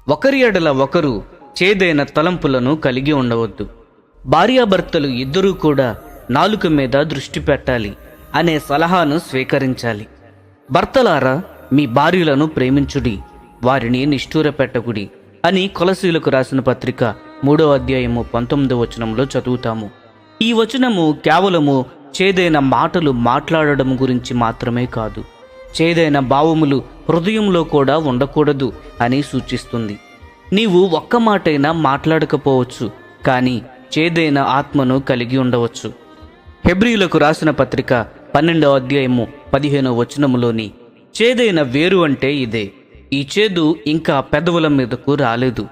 ఒకరి ఎడల ఒకరు చేదైన తలంపులను కలిగి ఉండవద్దు. భార్యాభర్తలు ఇద్దరూ కూడా నాలుక మీద దృష్టి పెట్టాలి అనే సలహాను స్వీకరించాలి. భర్తలారా, మీ భార్యలను ప్రేమించుడి, వారిని నిష్ఠూర పెట్టకుడి అని కొలసీలకు రాసిన పత్రిక 3వ అధ్యాయము 19వ వచనంలో చదువుతాము. ఈ వచనము కేవలము చేదైన మాటలు మాట్లాడడం గురించి మాత్రమే కాదు, చేదైన భావములు హృదయంలో కూడా ఉండకూడదు అని సూచిస్తుంది. నీవు ఒక్క మాటైనా మాట్లాడకపోవచ్చు, కానీ చేదైన ఆత్మను కలిగి ఉండవచ్చు. హెబ్రీయులకు రాసిన పత్రిక 12వ అధ్యాయము 15వ వచనములోని చేదైన వేరు అంటే ఇదే. ఈ చేదు ఇంకా పెదవుల మీదకు రాలేదు,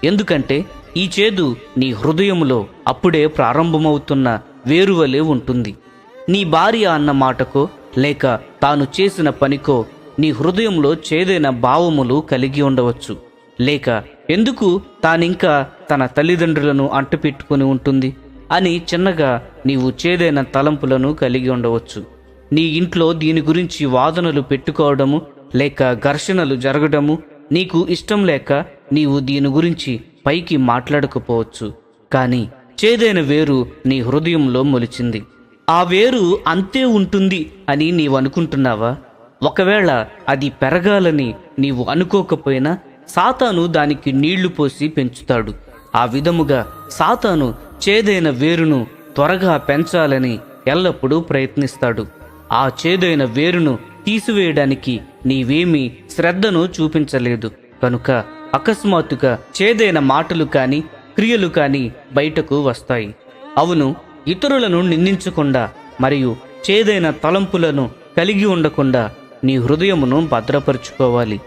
ఎందుకంటే ఈ చేదు నీ హృదయములో అప్పుడే ప్రారంభమవుతున్న వేరువలే ఉంటుంది. నీ భార్య అన్న మాటకో లేక తాను చేసిన పనికో నీ హృదయంలో చేదైన భావములు కలిగి ఉండవచ్చు. లేక ఎందుకు తానింకా తన తల్లిదండ్రులను అంటుపెట్టుకుని ఉంటుంది అని చిన్నగా నీవు చేదైన తలంపులను కలిగి ఉండవచ్చు. నీ ఇంట్లో దీని గురించి వాదనలు పెట్టుకోవడము లేక ఘర్షణలు జరగడము నీకు ఇష్టం లేక నీవు దీని గురించి పైకి మాట్లాడకపోవచ్చు. కానీ చేదైన వేరు నీ హృదయంలో మొలిచింది. ఆ వేరు అంతే ఉంటుంది అని నీవు అనుకుంటున్నావా? ఒకవేళ అది పెరగాలని నీవు అనుకోకపోయినా సాతాను దానికి నీళ్లు పోసి పెంచుతాడు. ఆ విధముగా సాతాను చేదైన వేరును త్వరగా పెంచాలని ఎల్లప్పుడూ ప్రయత్నిస్తాడు. ఆ చేదైన వేరును తీసివేయడానికి నీవేమీ శ్రద్ధను చూపించలేదు కనుక అకస్మాత్తుగా చేదైన మాటలు కానీ క్రియలు కానీ బయటకు వస్తాయి. అవును, ఇతరులను నిందించకుండా మరియు చేదైన తలంపులను కలిగి ఉండకుండా నీ హృదయమును భద్రపరుచుకోవాలి.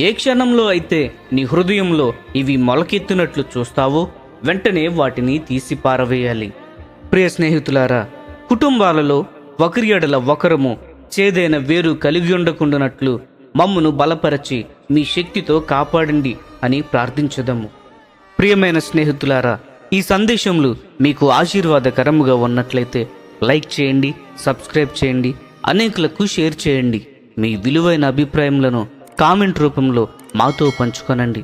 ఏ క్షణంలో అయితే నీ హృదయంలో ఇవి మొలకెత్తినట్లు చూస్తావో వెంటనే వాటిని తీసి పారవేయాలి. ప్రియ స్నేహితులారా, కుటుంబాలలో ఒకరి ఎడల ఒకరము చేదైన వేరు కలిగి ఉండకుండానట్లు మమ్మును బలపరచి మీ శక్తితో కాపాడండి అని ప్రార్థించదము. ప్రియమైన స్నేహితులారా, ఈ సందేశములు మీకు ఆశీర్వాదకరముగా ఉన్నట్లయితే లైక్ చేయండి, సబ్స్క్రైబ్ చేయండి, అనేకులకు షేర్ చేయండి. మీ విలువైన అభిప్రాయములను కామెంట్ రూపంలో మాతో పంచుకొనండి.